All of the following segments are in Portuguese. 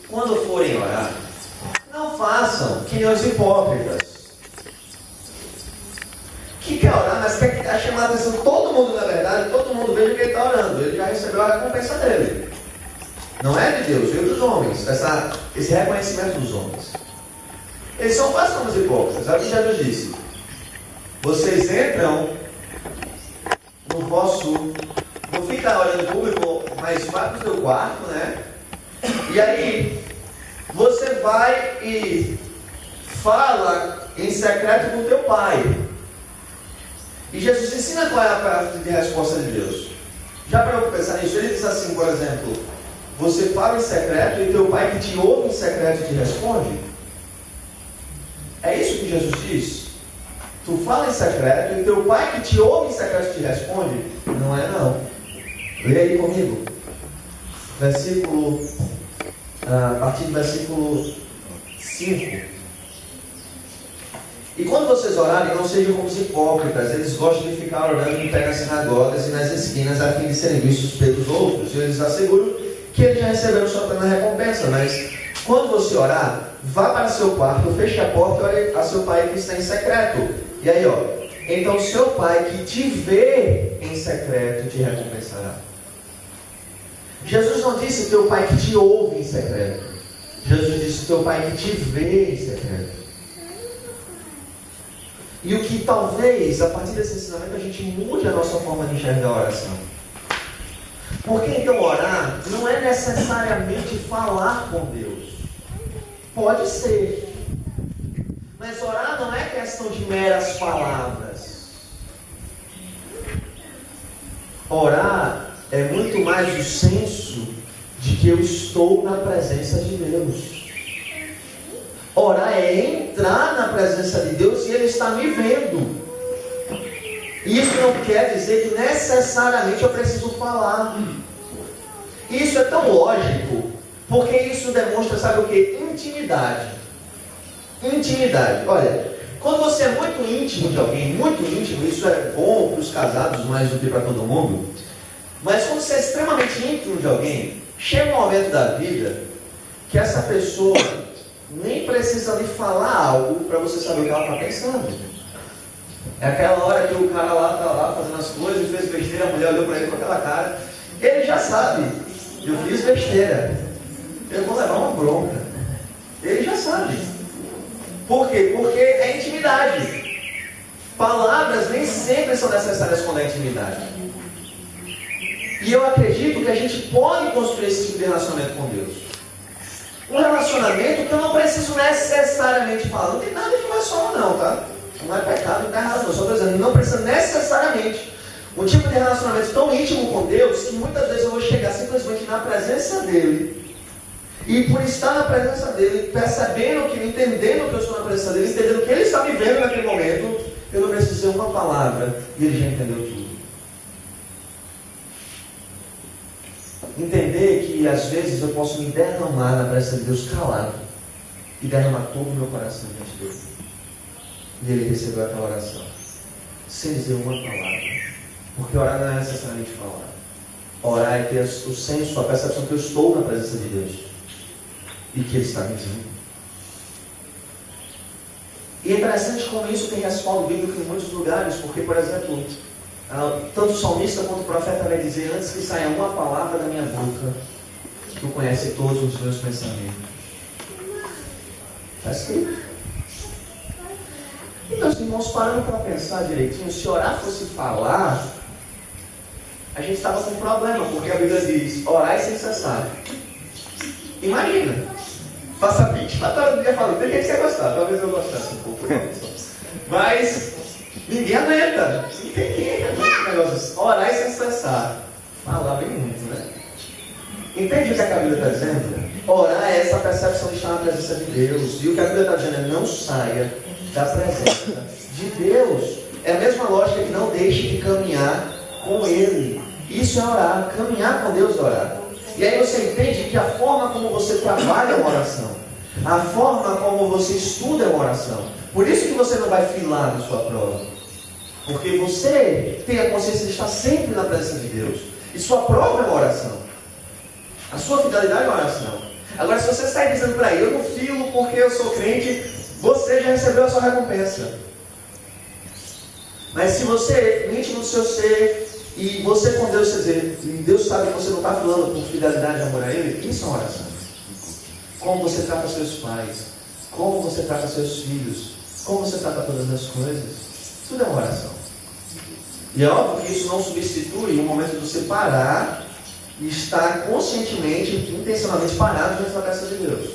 quando forem orar, não façam que nem os hipócritas, que quer orar, mas quer chamar a atenção de todo mundo, na verdade, todo mundo veja que ele está orando, ele já recebeu a recompensa dele. Não é de Deus, veio dos homens, esse reconhecimento dos homens. Eles são quase como os hipócritas. Olha o que Jesus disse: vocês entram no vosso, não fica olhando público, mas vai para o teu quarto, né? E aí você vai e fala em secreto com o teu pai. E Jesus ensina qual é a parte de resposta de Deus. Já para eu pensar nisso, ele diz assim, por exemplo: você fala em secreto e teu pai que te ouve em secreto te responde. É isso que Jesus diz? Tu fala em secreto e teu pai que te ouve em secreto te responde? Não é não. Leia aí comigo. A partir do versículo 5. E quando vocês orarem, não sejam como os hipócritas. Eles gostam de ficar orando em pé nas sinagogas e nas esquinas a fim de serem vistos pelos outros. Eu lhes asseguro que eles já receberam sua plena recompensa. Mas quando você orar, vá para seu quarto, feche a porta e ore a seu pai que está em secreto. E aí, então seu pai que te vê em secreto te recompensará. Jesus não disse teu pai que te ouve em secreto. Jesus disse teu pai que te vê em secreto. E o que talvez, a partir desse ensinamento, a gente mude a nossa forma de enxergar a oração. Porque então orar não é necessariamente falar com Deus. Pode ser. Mas orar não é questão de meras palavras. Orar é muito mais o senso de que eu estou na presença de Deus. Orar é entrar na presença de Deus e Ele está me vendo. Isso não quer dizer que necessariamente eu preciso falar. Isso é tão lógico, porque isso demonstra, sabe o que? Intimidade. Intimidade. Olha, quando você é muito íntimo de alguém, muito íntimo, isso é bom para os casados mais do que para todo mundo. Mas quando você é extremamente íntimo de alguém, chega um momento da vida que essa pessoa nem precisa lhe falar algo para você saber o que ela está pensando. É aquela hora que o cara lá está lá fazendo as coisas e fez besteira, a mulher olhou para ele com aquela cara. Ele já sabe, eu fiz besteira, eu vou levar uma bronca. Ele já sabe. Por quê? Porque é intimidade. Palavras nem sempre são necessárias quando é intimidade. E eu acredito que a gente pode construir esse tipo de relacionamento com Deus. Um relacionamento que eu não preciso necessariamente falar. Não tem nada de relação não, tá? Não é pecado, não está errado não. Só estou dizendo, não precisa necessariamente. Um tipo de relacionamento tão íntimo com Deus que muitas vezes eu vou chegar simplesmente na presença dEle. E por estar na presença dEle, percebendo que, entendendo que eu estou na presença dEle, entendendo que Ele está me vendo naquele momento, eu não preciso dizer uma palavra e Ele já entendeu tudo. Entender que às vezes eu posso me derramar na presença de Deus calado e derramar todo o meu coração diante dele. E Ele recebeu aquela oração sem dizer uma palavra. Porque orar não é necessariamente falar. Orar é ter o senso, a percepção que eu estou na presença de Deus e que Ele está me vendo. E é interessante como isso tem respaldo bíblico em muitos lugares, porque, por exemplo, tanto o salmista quanto o profeta vai dizer: antes que saia uma palavra da minha boca, tu conhece todos os meus pensamentos. Está escrito. E meus irmãos, parando para pensar direitinho, se orar fosse falar, a gente estava com um problema, porque a Bíblia diz: orai sem cessar. Imagina, faça 24 horas do dia falando, tem gente que você gostar, talvez eu gostasse um pouco, mas ninguém aguenta. Ninguém aguenta negócio. Orar sem cessar. Falar bem muito, né? Entende o que a Bíblia está dizendo? Orar é essa percepção de estar na presença de Deus. E o que a Bíblia está dizendo é: não saia da presença de Deus. É a mesma lógica que não deixe de caminhar com Ele. Isso é orar. Caminhar com Deus é orar. E aí você entende que a forma como você trabalha é uma oração. A forma como você estuda é uma oração. Por isso que você não vai filar na sua prova. Porque você tem a consciência de estar sempre na presença de Deus. E sua prova é uma oração. A sua fidelidade é uma oração. Agora, se você está dizendo para ele, eu não filo porque eu sou crente, você já recebeu a sua recompensa. Mas se você, íntimo do seu ser, e você com Deus, e Deus sabe que você não está falando com fidelidade e amor a Ele, isso é uma oração. Como você trata seus pais, como você trata seus filhos, como você trata todas as coisas, tudo é uma oração. E é óbvio que isso não substitui o momento de você parar e estar conscientemente, intencionalmente parado diante da presença de Deus.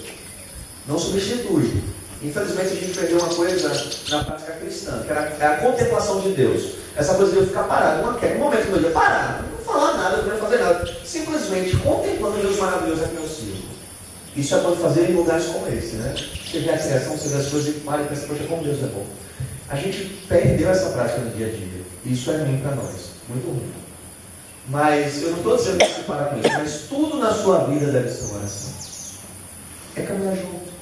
Não substitui. Infelizmente a gente perdeu uma coisa na prática cristã, que era a contemplação de Deus. Essa coisa de eu ficar parado, um momento do meu dia, parar, não falar nada, não fazer nada, simplesmente contemplando Deus maravilhoso aqui no círculo. Isso é para fazer em lugares como esse, né? Você vê a criação, você vê as coisas e para e pensa, poxa, como Deus é bom. A gente perdeu essa prática no dia a dia. Isso é ruim para nós, muito ruim. Mas eu não estou dizendo que você para com isso, mas tudo na sua vida deve ser uma oração. É caminhar junto.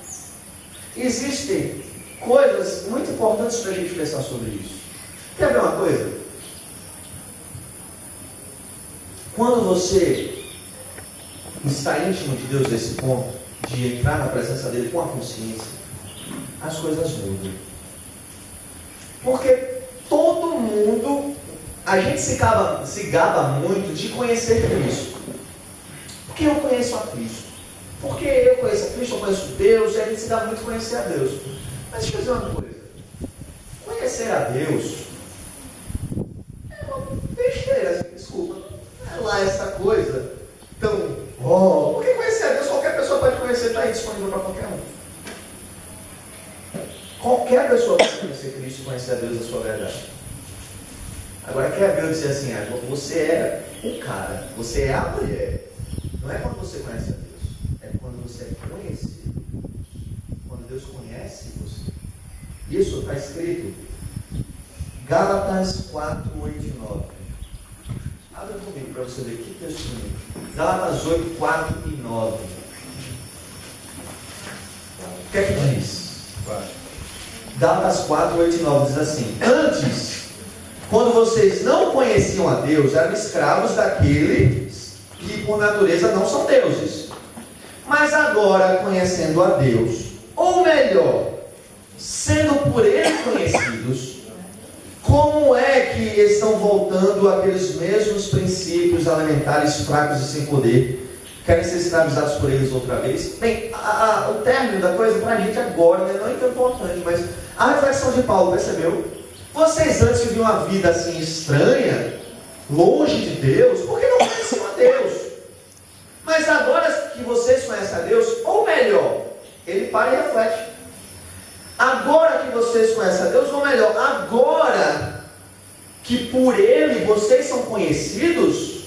Existem coisas muito importantes para a gente pensar sobre isso. Quer ver uma coisa? Quando você está íntimo de Deus nesse ponto, de entrar na presença dele com a consciência, as coisas mudam. Porque todo mundo, a gente se gaba muito de conhecer Cristo. Porque eu conheço a Cristo. Porque eu conheço a Cristo, eu conheço Deus, e a gente se dá muito a conhecer a Deus. Mas deixa eu dizer uma coisa. Conhecer a Deus é uma besteira, desculpa. Não é lá essa coisa tão... porque conhecer a Deus, qualquer pessoa pode conhecer, está aí disponível para qualquer um. Qualquer pessoa pode conhecer Cristo e conhecer a Deus da sua verdade. Agora, quer ver eu dizer assim, você é o cara, você é a mulher. Não é quando você conhece a Deus. É quando você é conhecido. Quando Deus conhece você. Isso está escrito. Gálatas 4, 8 e 9. Abre comigo para você ver que texto bonito. Gálatas 8, 4 e 9. O que é que diz? Gálatas 4, 8 e 9 diz assim: antes, quando vocês não conheciam a Deus, eram escravos daqueles que por natureza não são deuses. Mas agora, conhecendo a Deus, ou melhor, sendo por Ele conhecidos, como é que estão voltando àqueles mesmos princípios elementares, fracos e sem poder? Querem ser escravizados por eles outra vez? Bem, o término da coisa para a gente agora, né, não é tão importante, mas a reflexão de Paulo, percebeu? Vocês antes viviam uma vida assim estranha, longe de Deus, porque não conheciam a Deus. Mas agora que vocês conhecem a Deus, ou melhor, ele para e reflete. Agora que vocês conhecem a Deus, ou melhor, agora que por Ele vocês são conhecidos,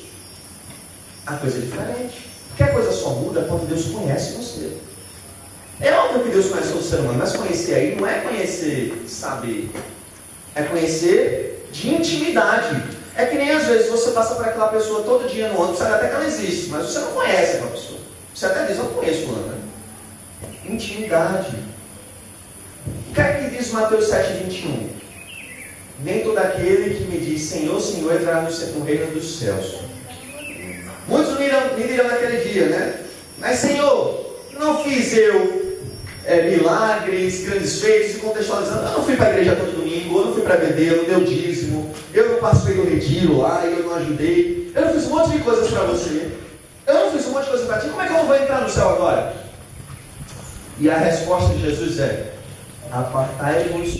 a coisa é diferente. Porque a coisa só muda quando Deus conhece você. É óbvio que Deus conhece o ser humano, mas conhecer aí não é conhecer saber. É conhecer de intimidade. É que nem às vezes você passa por aquela pessoa todo dia no ônibus, sabe até que ela existe, mas você não conhece aquela pessoa. Você até diz, eu não conheço ela, né? Intimidade. O que é que diz Mateus 7,21? Nem todo aquele que me diz Senhor, Senhor, entrará no reino dos céus. Muitos me dirão naquele dia, né? Mas Senhor, não fiz eu milagres, grandes feitos, e contextualizando, eu não fui para a igreja todo domingo, eu não fui para beber, eu não dei o dízimo, eu não participei do retiro lá, eu não ajudei, eu não fiz um monte de coisas para você, eu não fiz um monte de coisas para ti, como é que eu não vou entrar no céu agora? E a resposta de Jesus é: apartai-vos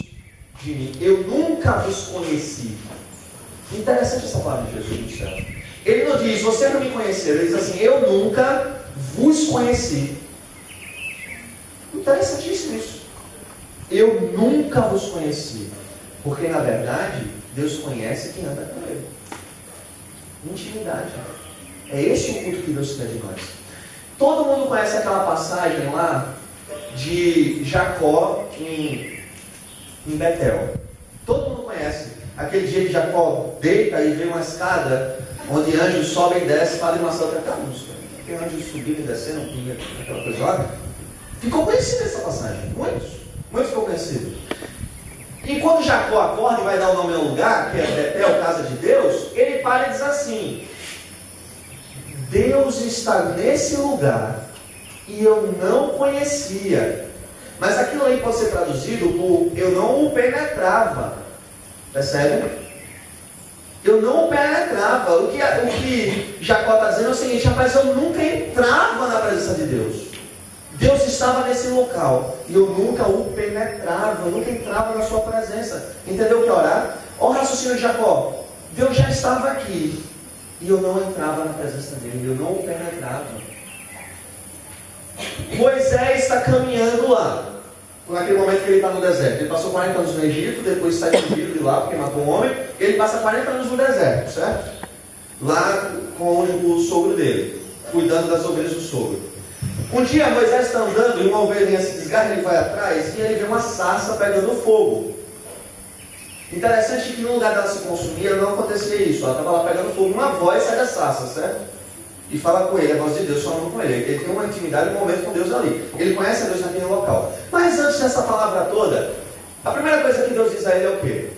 de mim, eu nunca vos conheci. Interessante essa palavra de Jesus no céu. Ele não diz, você não me conheceu, ele diz assim, eu nunca vos conheci. Interessantíssimo isso. Eu nunca vos conheci. Porque na verdade, Deus conhece quem anda com Ele. Intimidade. É esse o culto que Deus quer de nós. Todo mundo conhece aquela passagem lá de Jacó em Betel. Todo mundo conhece. Aquele dia que Jacó deita e vê uma escada onde anjos sobem e descem. Padre Marcelo tem aquela música. Tem anjos subindo e descendo, aquela coisa lá. Ficou conhecida essa passagem. Muitos ficou conhecido. E quando Jacó acorda e vai dar o nome ao lugar, que é Betel, casa de Deus, ele para e diz assim: Deus está nesse lugar e eu não conhecia. Mas aquilo aí pode ser traduzido por eu não o penetrava. Percebe? Eu não o penetrava. O que Jacó está dizendo é o seguinte: rapaz, eu nunca entrava na presença de Deus. Deus estava nesse local e eu nunca o penetrava, eu nunca entrava na sua presença. Entendeu o que é orar? Olha o raciocínio de Jacó. Deus já estava aqui e eu não entrava na presença dele, eu não o penetrava. Moisés está caminhando lá, naquele momento que ele está no deserto. Ele passou 40 anos no Egito, depois sai fugido de lá porque matou um homem. Ele passa 40 anos no deserto, certo? Lá com o sogro dele, cuidando das ovelhas do sogro. Um dia Moisés está andando e uma ovelhinha se desgarra, ele vai atrás e ele vê uma sarça pegando fogo. Interessante que no lugar dela se consumir, não acontecia isso. Ela estava lá pegando fogo, uma voz sai da sarça, certo? E fala com ele, a voz de Deus falando com ele. Ele tem uma intimidade, um momento com Deus ali. Ele conhece a Deus naquele local. Mas antes dessa palavra toda, a primeira coisa que Deus diz a ele é o quê?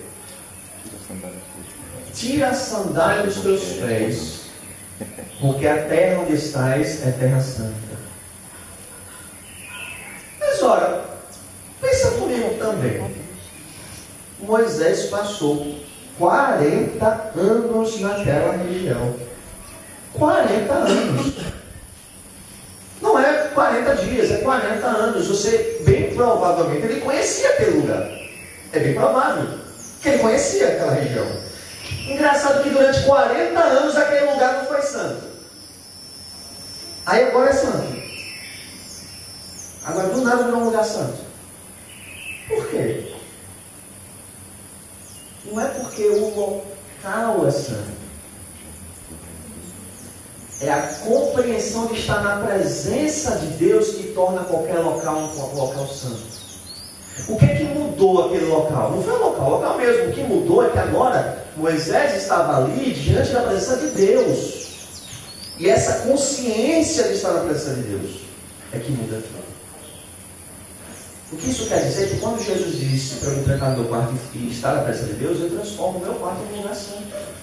Tira a sandália dos teus pés, porque a terra onde estás é terra santa. Mas ora, pensa comigo também. Moisés passou 40 anos naquela região. 40 anos. Não é 40 dias, é 40 anos. Você, bem provavelmente, ele conhecia aquele lugar. É bem provável que ele conhecia aquela região. Engraçado que durante 40 anos aquele lugar não foi santo. Aí agora é santo. Agora do nada não é um lugar santo. Por quê? Não é porque o local é santo. É a compreensão de estar na presença de Deus que torna qualquer local um local santo. O que é que mudou aquele local? Não foi o local mesmo. O que mudou é que agora Moisés estava ali diante da presença de Deus. E essa consciência de estar na presença de Deus é que muda tudo. O que isso quer dizer é que quando Jesus disse para eu entrar no meu quarto e estar na presença de Deus, eu transformo o meu quarto em um lugar santo.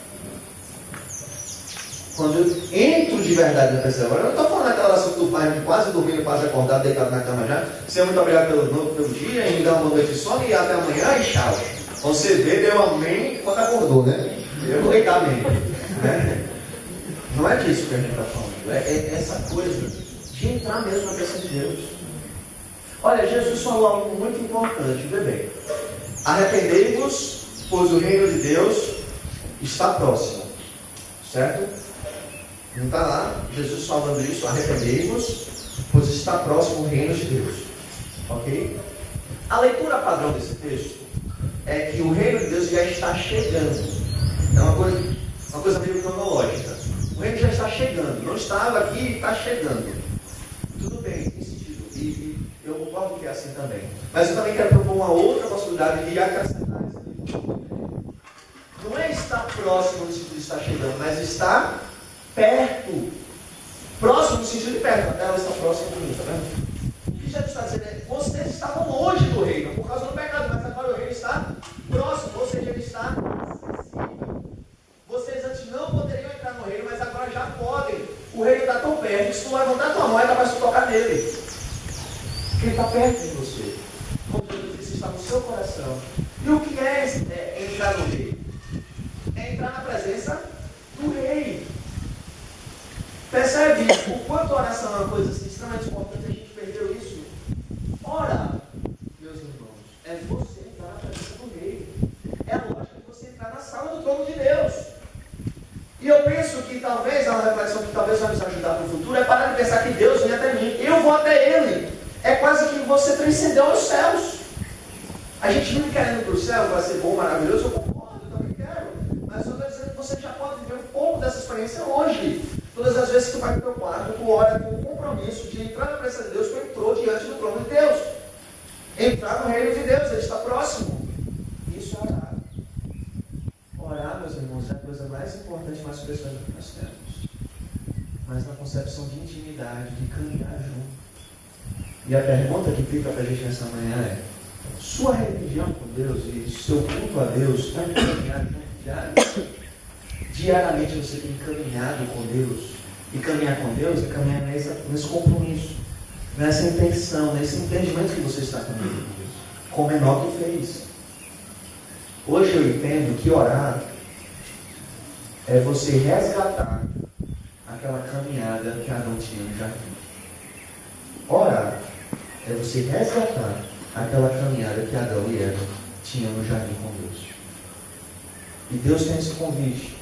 Quando eu entro de verdade na presença, agora eu não estou falando daquela oração que tu faz, quase dormindo, quase acordado, deitado na cama já. Senhor, muito obrigado pelo dia, e me dá uma noite de sono e até amanhã e tchau. Você vê, deu amém quando acordou, né? Eu vou deitar amém. Né? Não é disso que a gente está falando. É essa coisa de entrar mesmo na presença de Deus. Olha, Jesus falou algo muito importante, vê bem. Arrependei-vos, pois o reino de Deus está próximo. Certo? Não está lá, Jesus falando isso, arrependei-vos, pois está próximo o reino de Deus. Ok? A leitura padrão desse texto é que o reino de Deus já está chegando. É uma coisa meio cronológica. O reino já está chegando. Não estava aqui e está chegando. Tudo bem, tem sentido. E eu concordo que é assim também. Mas eu também quero propor uma outra possibilidade de acrescentar isso. Não é estar próximo no sentido de estar chegando, mas estar perto. Próximo no sentido de perto. Ela está próxima de mim, tá vendo? O que Jesus está dizendo é: vocês estavam longe do reino por causa do pecado, mas agora o reino está próximo, ou seja, ele está acessível. Vocês antes não poderiam entrar no reino, mas agora já podem. O reino está tão perto que se tu levantar a tua mão, é capaz de tocar nele. Porque ele está perto de você. Como Jesus disse, está no seu coração. E o que é entrar no reino? É entrar na presença do rei. Percebe o quanto a oração é uma coisa assim, extremamente importante, a gente perdeu isso? Ora, meus irmãos, é você entrar na presença do rei. É lógico que você entrar na sala do trono de Deus. E eu penso que talvez, a reflexão que talvez vai nos ajudar para o futuro, é parar de pensar que Deus vem até mim, eu vou até Ele. É quase que você transcendeu aos céus. A gente não quer ir para o céu, vai ser bom, maravilhoso, eu concordo, eu também quero. Mas eu estou dizendo que você já pode viver um pouco dessa experiência hoje. Todas as vezes que tu vai para o teu quarto, tu ora com o compromisso de entrar na presença de Deus, tu entrou diante do trono de Deus. Entrar no reino de Deus, Ele está próximo. Isso é orar. Orar, meus irmãos, é a coisa mais importante, mais preciosa que nós temos. Mas na concepção de intimidade, de caminhar junto. E a pergunta que fica para a gente nessa manhã é: sua religião com Deus e seu culto a Deus está caminhar junto diário? Diariamente você tem caminhado com Deus. E caminhar com Deus é caminhar nesse compromisso. nessa intenção, nesse entendimento que você está comigo, como Enoque fez. Hoje eu entendo que orar é você resgatar aquela caminhada que Adão tinha no jardim. Orar é você resgatar aquela caminhada que Adão e Eva tinham no jardim com Deus. E Deus tem esse convite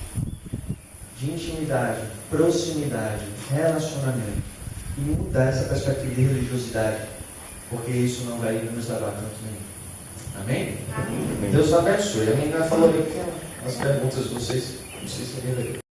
de intimidade, proximidade, relacionamento, e mudar essa perspectiva de religiosidade, porque isso não vai nos levar a canto nenhum. Amém? Amém? Deus abençoe. A menina falou ali que as perguntas de vocês, não sei se